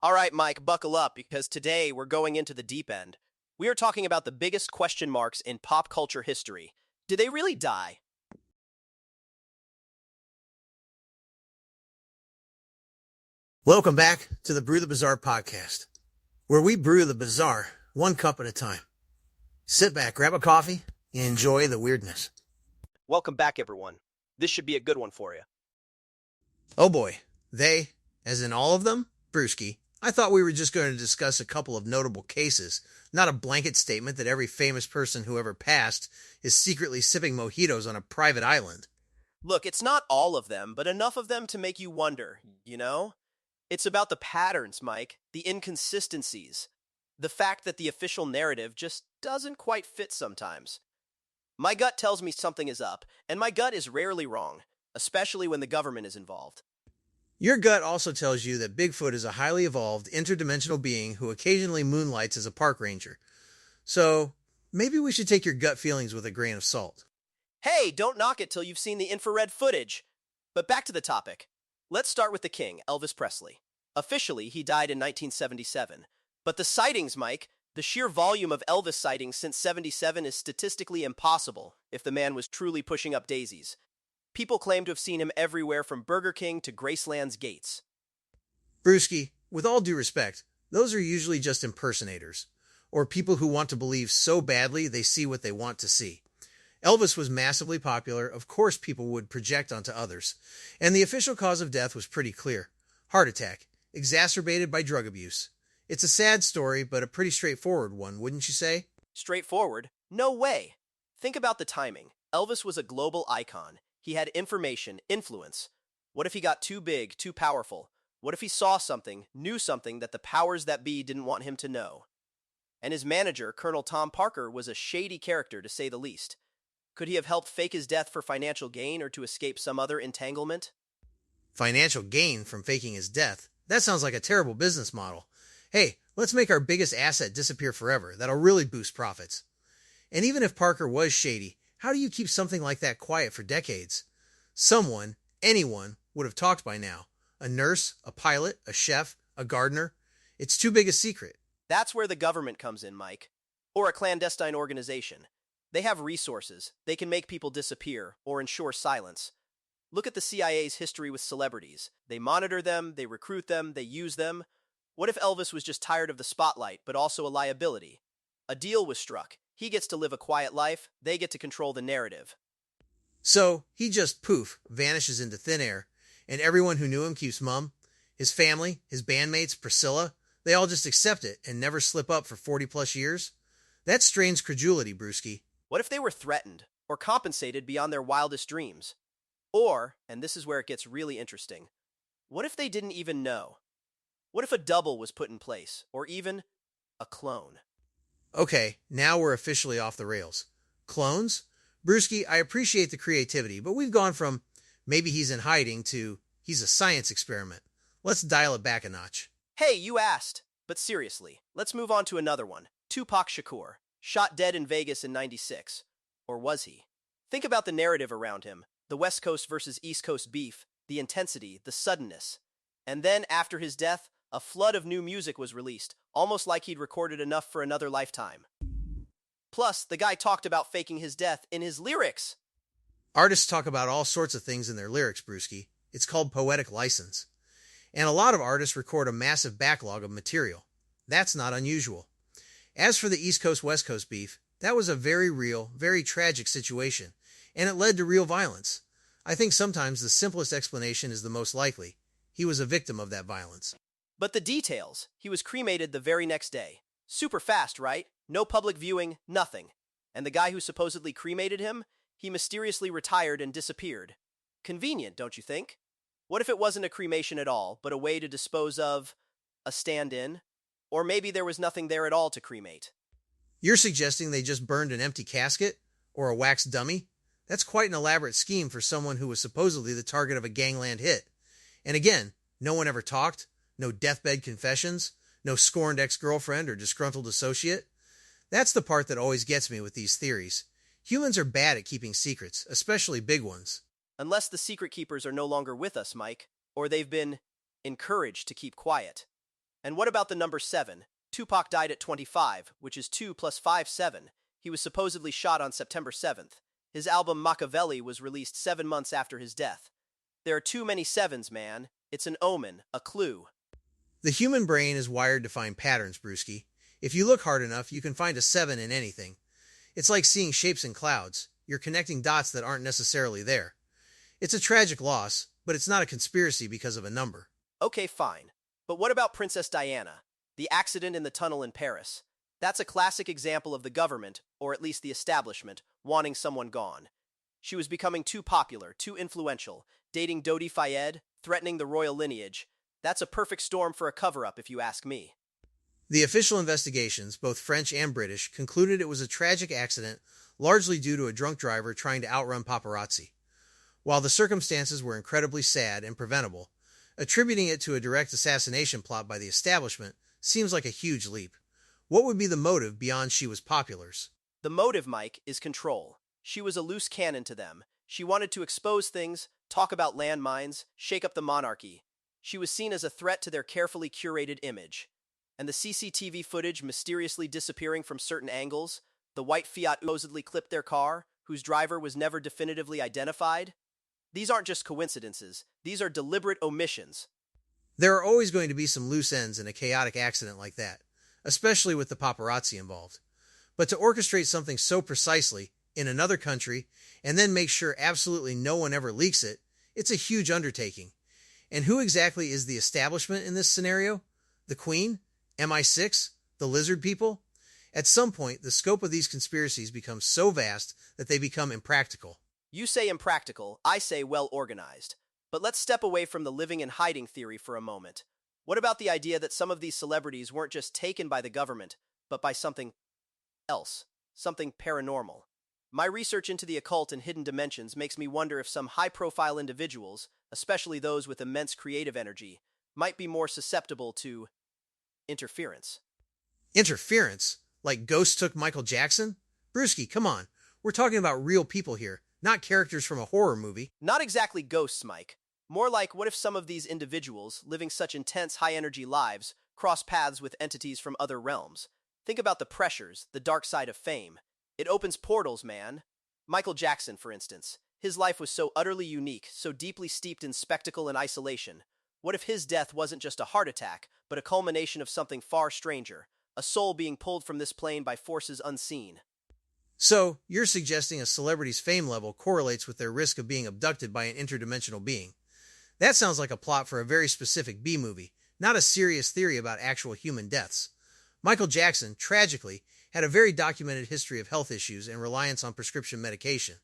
All right, Mike, buckle up because today we're going into the deep end. We are talking about the biggest question marks in pop culture history. Did they really die? Welcome back to the Brew the Bizarre podcast, where we brew the bizarre one cup at a time. Sit back, grab a coffee, and enjoy the weirdness. Welcome back, everyone. This should be a good one for you. Oh boy, they, as in all of them, Brewski. I thought we were just going to discuss a couple of notable cases, not a blanket statement that every famous person who ever passed is secretly sipping mojitos on a private island. Look, it's not all of them, but enough of them to make you wonder, you know? It's about the patterns, Mike, the inconsistencies, the fact that the official narrative just doesn't quite fit sometimes. My gut tells me something is up, and my gut is rarely wrong, especially when the government is involved. Your gut also tells you that Bigfoot is a highly evolved, interdimensional being who occasionally moonlights as a park ranger. So, maybe we should take your gut feelings with a grain of salt. Hey, don't knock it till you've seen the infrared footage. But back to the topic. Let's start with the king, Elvis Presley. Officially, he died in 1977. But the sightings, Mike, the sheer volume of Elvis sightings since 77 is statistically impossible if the man was truly pushing up daisies. People claim to have seen him everywhere from Burger King to Graceland's gates. Brewski, with all due respect, those are usually just impersonators, or people who want to believe so badly they see what they want to see. Elvis was massively popular, of course people would project onto others, and the official cause of death was pretty clear. Heart attack, exacerbated by drug abuse. It's a sad story, but a pretty straightforward one, wouldn't you say? Straightforward? No way. Think about the timing. Elvis was a global icon. He had information, influence. What if he got too big, too powerful? What if he saw something, knew something that the powers that be didn't want him to know? And his manager, Colonel Tom Parker, was a shady character to say the least. Could he have helped fake his death for financial gain or to escape some other entanglement? Financial gain from faking his death? That sounds like a terrible business model. Hey, let's make our biggest asset disappear forever. That'll really boost profits. And even if Parker was shady, how do you keep something like that quiet for decades? Someone, anyone, would have talked by now. A nurse, a pilot, a chef, a gardener. It's too big a secret. That's where the government comes in, Mike. Or a clandestine organization. They have resources. They can make people disappear or ensure silence. Look at the CIA's history with celebrities. They monitor them, they recruit them, they use them. What if Elvis was just tired of the spotlight, but also a liability? A deal was struck. He gets to live a quiet life, they get to control the narrative. So he just poof, vanishes into thin air, and everyone who knew him keeps mum. His family, his bandmates, Priscilla, they all just accept it and never slip up for 40 plus years? That strains credulity, Brewski. What if they were threatened or compensated beyond their wildest dreams? Or, and this is where it gets really interesting, what if they didn't even know? What if a double was put in place, or even a clone? Okay, now we're officially off the rails. Clones? Brewski, I appreciate the creativity, but we've gone from maybe he's in hiding to he's a science experiment. Let's dial it back a notch. Hey, you asked. But seriously, let's move on to another one. Tupac Shakur, shot dead in Vegas in 96. Or was he? Think about the narrative around him. The West Coast versus East Coast beef, the intensity, the suddenness. And then, after his death, a flood of new music was released, almost like he'd recorded enough for another lifetime. Plus, the guy talked about faking his death in his lyrics. Artists talk about all sorts of things in their lyrics, Brewski. It's called poetic license. And a lot of artists record a massive backlog of material. That's not unusual. As for the East Coast-West Coast beef, that was a very real, very tragic situation, and it led to real violence. I think sometimes the simplest explanation is the most likely. He was a victim of that violence. But the details. He was cremated the very next day. Super fast, right? No public viewing, nothing. And the guy who supposedly cremated him, he mysteriously retired and disappeared. Convenient, don't you think? What if it wasn't a cremation at all, but a way to dispose of a stand-in? Or maybe there was nothing there at all to cremate. You're suggesting they just burned an empty casket? Or a wax dummy? That's quite an elaborate scheme for someone who was supposedly the target of a gangland hit. And again, no one ever talked, no deathbed confessions, no scorned ex-girlfriend or disgruntled associate. That's the part that always gets me with these theories. Humans are bad at keeping secrets, especially big ones. Unless the secret keepers are no longer with us, Mike, or they've been encouraged to keep quiet. And what about the number 7? Tupac died at 25, which is 2 plus 5, 7. He was supposedly shot on September 7th. His album Machiavelli was released 7 months after his death. There are too many sevens, man. It's an omen, a clue. The human brain is wired to find patterns, Brewski. If you look hard enough, you can find a 7 in anything. It's like seeing shapes in clouds. You're connecting dots that aren't necessarily there. It's a tragic loss, but it's not a conspiracy because of a number. Okay, fine. But what about Princess Diana? The accident in the tunnel in Paris. That's a classic example of the government, or at least the establishment, wanting someone gone. She was becoming too popular, too influential, dating Dodi Fayed, threatening the royal lineage. That's a perfect storm for a cover-up, if you ask me. The official investigations, both French and British, concluded it was a tragic accident largely due to a drunk driver trying to outrun paparazzi. While the circumstances were incredibly sad and preventable, attributing it to a direct assassination plot by the establishment seems like a huge leap. What would be the motive beyond she was popular's? The motive, Mike, is control. She was a loose cannon to them. She wanted to expose things, talk about landmines, shake up the monarchy. She was seen as a threat to their carefully curated image. And the CCTV footage mysteriously disappearing from certain angles, the white Fiat supposedly clipped their car, whose driver was never definitively identified. These aren't just coincidences. These are deliberate omissions. There are always going to be some loose ends in a chaotic accident like that, especially with the paparazzi involved. But to orchestrate something so precisely in another country and then make sure absolutely no one ever leaks it, it's a huge undertaking. And who exactly is the establishment in this scenario? The Queen? MI6? The lizard people? At some point, the scope of these conspiracies becomes so vast that they become impractical. You say impractical, I say well organized. But let's step away from the living and hiding theory for a moment. What about the idea that some of these celebrities weren't just taken by the government, but by something else, something paranormal? My research into the occult and hidden dimensions makes me wonder if some high-profile individuals, especially those with immense creative energy, might be more susceptible to interference. Interference? Like ghosts took Michael Jackson? Brewski, come on. We're talking about real people here, not characters from a horror movie. Not exactly ghosts, Mike. More like, what if some of these individuals, living such intense, high-energy lives, cross paths with entities from other realms? Think about the pressures, the dark side of fame. It opens portals, man. Michael Jackson, for instance. His life was so utterly unique, so deeply steeped in spectacle and isolation. What if his death wasn't just a heart attack, but a culmination of something far stranger, a soul being pulled from this plane by forces unseen? So, you're suggesting a celebrity's fame level correlates with their risk of being abducted by an interdimensional being. That sounds like a plot for a very specific B-movie, not a serious theory about actual human deaths. Michael Jackson, tragically, had a very documented history of health issues and reliance on prescription medication.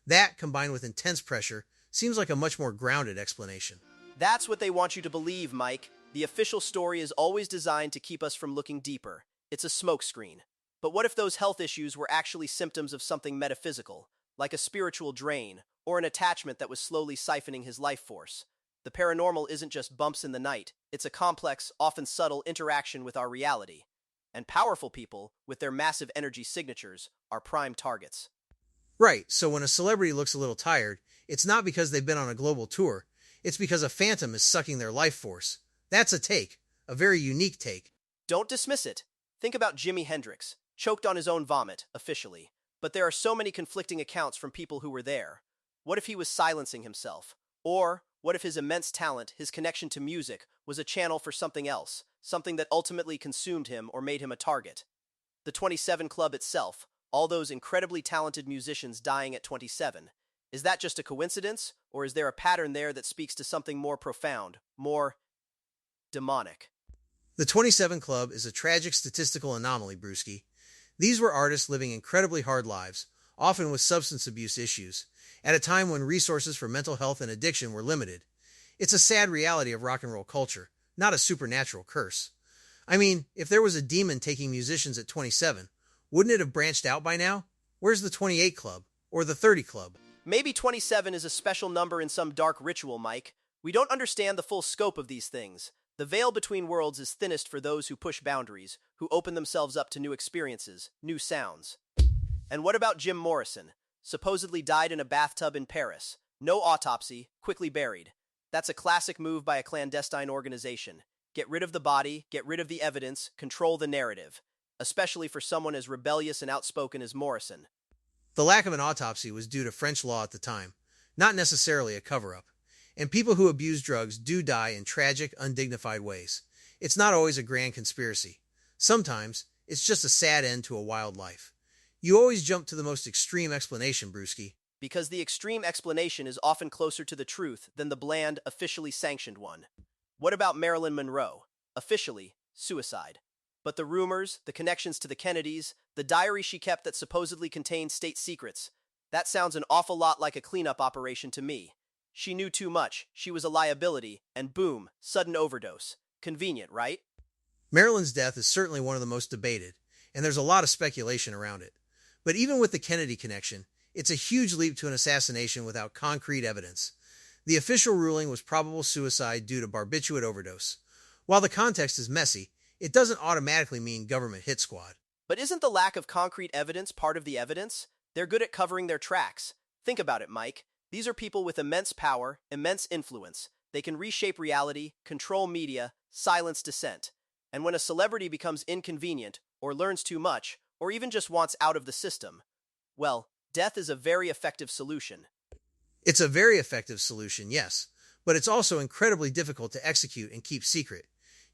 That, combined with intense pressure, seems like a much more grounded explanation. That's what they want you to believe, Mike. The official story is always designed to keep us from looking deeper. It's a smokescreen. But what if those health issues were actually symptoms of something metaphysical, like a spiritual drain, or an attachment that was slowly siphoning his life force? The paranormal isn't just bumps in the night. It's a complex, often subtle interaction with our reality. And powerful people, with their massive energy signatures, are prime targets. Right, so when a celebrity looks a little tired, it's not because they've been on a global tour. It's because a phantom is sucking their life force. That's a take, a very unique take. Don't dismiss it. Think about Jimi Hendrix, choked on his own vomit, officially. But there are so many conflicting accounts from people who were there. What if he was silencing himself? Or what if his immense talent, his connection to music, was a channel for something else, something that ultimately consumed him or made him a target? The 27 Club itself, all those incredibly talented musicians dying at 27, is that just a coincidence, or is there a pattern there that speaks to something more profound, more demonic? The 27 Club is a tragic statistical anomaly, Brewski. These were artists living incredibly hard lives, often with substance abuse issues, at a time when resources for mental health and addiction were limited. It's a sad reality of rock and roll culture, not a supernatural curse. I mean, if there was a demon taking musicians at 27, wouldn't it have branched out by now? Where's the 28 Club? Or the 30 Club? Maybe 27 is a special number in some dark ritual, Mike. We don't understand the full scope of these things. The veil between worlds is thinnest for those who push boundaries, who open themselves up to new experiences, new sounds. And what about Jim Morrison? Supposedly died in a bathtub in Paris. No autopsy, quickly buried. That's a classic move by a clandestine organization. Get rid of the body, get rid of the evidence, control the narrative, especially for someone as rebellious and outspoken as Morrison. The lack of an autopsy was due to French law at the time, not necessarily a cover-up. And people who abuse drugs do die in tragic, undignified ways. It's not always a grand conspiracy. Sometimes, it's just a sad end to a wild life. You always jump to the most extreme explanation, Brewski. Because the extreme explanation is often closer to the truth than the bland, officially sanctioned one. What about Marilyn Monroe? Officially, suicide. But the rumors, the connections to the Kennedys, the diary she kept that supposedly contained state secrets, that sounds an awful lot like a cleanup operation to me. She knew too much, she was a liability, and boom, sudden overdose. Convenient, right? Marilyn's death is certainly one of the most debated, and there's a lot of speculation around it. But even with the Kennedy connection, it's a huge leap to an assassination without concrete evidence. The official ruling was probable suicide due to barbiturate overdose. While the context is messy, it doesn't automatically mean government hit squad. But isn't the lack of concrete evidence part of the evidence? They're good at covering their tracks. Think about it, Mike. These are people with immense power, immense influence. They can reshape reality, control media, silence dissent. And when a celebrity becomes inconvenient, or learns too much, or even just wants out of the system, well, death is a very effective solution. It's a very effective solution, yes, but it's also incredibly difficult to execute and keep secret.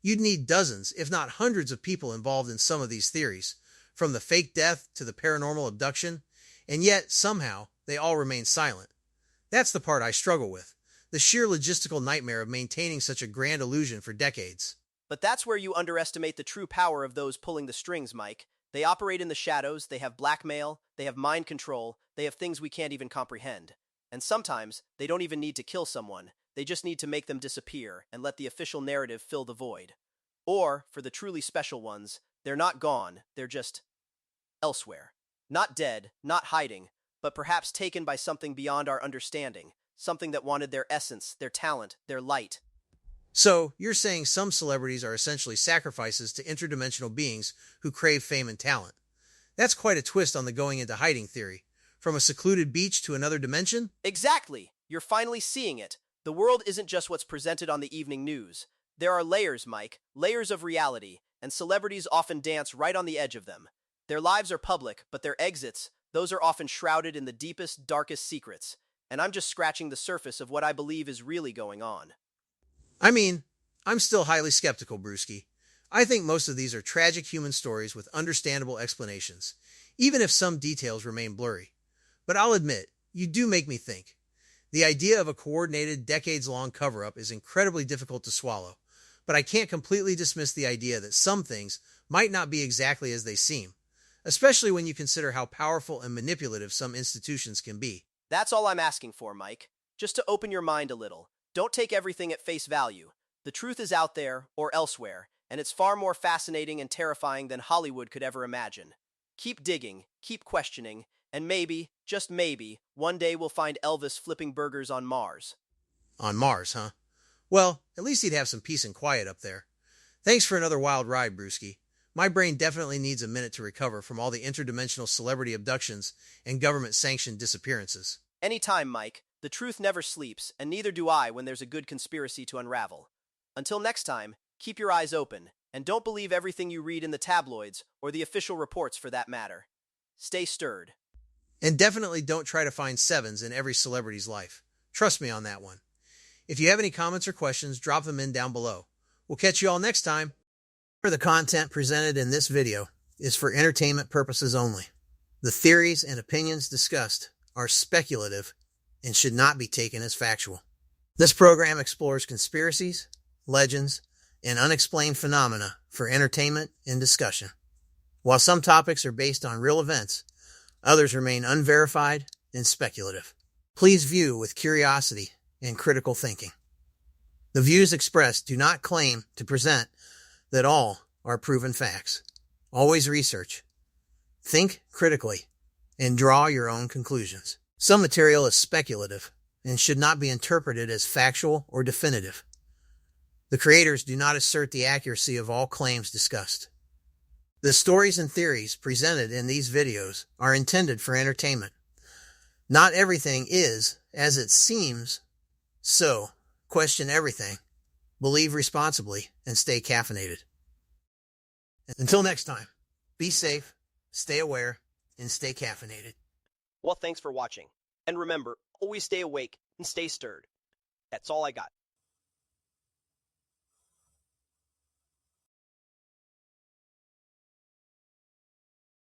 You'd need dozens, if not hundreds of people involved in some of these theories, from the fake death to the paranormal abduction, and yet, somehow, they all remain silent. That's the part I struggle with, the sheer logistical nightmare of maintaining such a grand illusion for decades. But that's where you underestimate the true power of those pulling the strings, Mike. They operate in the shadows, they have blackmail, they have mind control, they have things we can't even comprehend. And sometimes, they don't even need to kill someone, they just need to make them disappear and let the official narrative fill the void. Or, for the truly special ones, they're not gone, they're just elsewhere. Not dead, not hiding, but perhaps taken by something beyond our understanding, something that wanted their essence, their talent, their light. So, you're saying some celebrities are essentially sacrifices to interdimensional beings who crave fame and talent. That's quite a twist on the going into hiding theory. From a secluded beach to another dimension? Exactly! You're finally seeing it. The world isn't just what's presented on the evening news. There are layers, Mike, layers of reality, and celebrities often dance right on the edge of them. Their lives are public, but their exits, those are often shrouded in the deepest, darkest secrets. And I'm just scratching the surface of what I believe is really going on. I mean, I'm still highly skeptical, Brewski. I think most of these are tragic human stories with understandable explanations, even if some details remain blurry. But I'll admit, you do make me think. The idea of a coordinated, decades-long cover-up is incredibly difficult to swallow, but I can't completely dismiss the idea that some things might not be exactly as they seem, especially when you consider how powerful and manipulative some institutions can be. That's all I'm asking for, Mike. Just to open your mind a little. Don't take everything at face value. The truth is out there, or elsewhere, and it's far more fascinating and terrifying than Hollywood could ever imagine. Keep digging, keep questioning, and maybe, just maybe, one day we'll find Elvis flipping burgers on Mars. On Mars, huh? Well, at least he'd have some peace and quiet up there. Thanks for another wild ride, Brewski. My brain definitely needs a minute to recover from all the interdimensional celebrity abductions and government-sanctioned disappearances. Anytime, Mike. The truth never sleeps, and neither do I when there's a good conspiracy to unravel. Until next time, keep your eyes open, and don't believe everything you read in the tabloids, or the official reports for that matter. Stay stirred. And definitely don't try to find sevens in every celebrity's life. Trust me on that one. If you have any comments or questions, drop them in down below. We'll catch you all next time. The content presented in this video is for entertainment purposes only. The theories and opinions discussed are speculative and should not be taken as factual. This program explores conspiracies, legends, and unexplained phenomena for entertainment and discussion. While some topics are based on real events, others remain unverified and speculative. Please view with curiosity and critical thinking. The views expressed do not claim to present that all are proven facts. Always research. Think critically and draw your own conclusions. Some material is speculative and should not be interpreted as factual or definitive. The creators do not assert the accuracy of all claims discussed. The stories and theories presented in these videos are intended for entertainment. Not everything is as it seems, so question everything believe responsibly, and stay caffeinated. Until next time, be safe, stay aware, and stay caffeinated. Well, thanks for watching. And remember, always stay awake and stay stirred. That's all I got.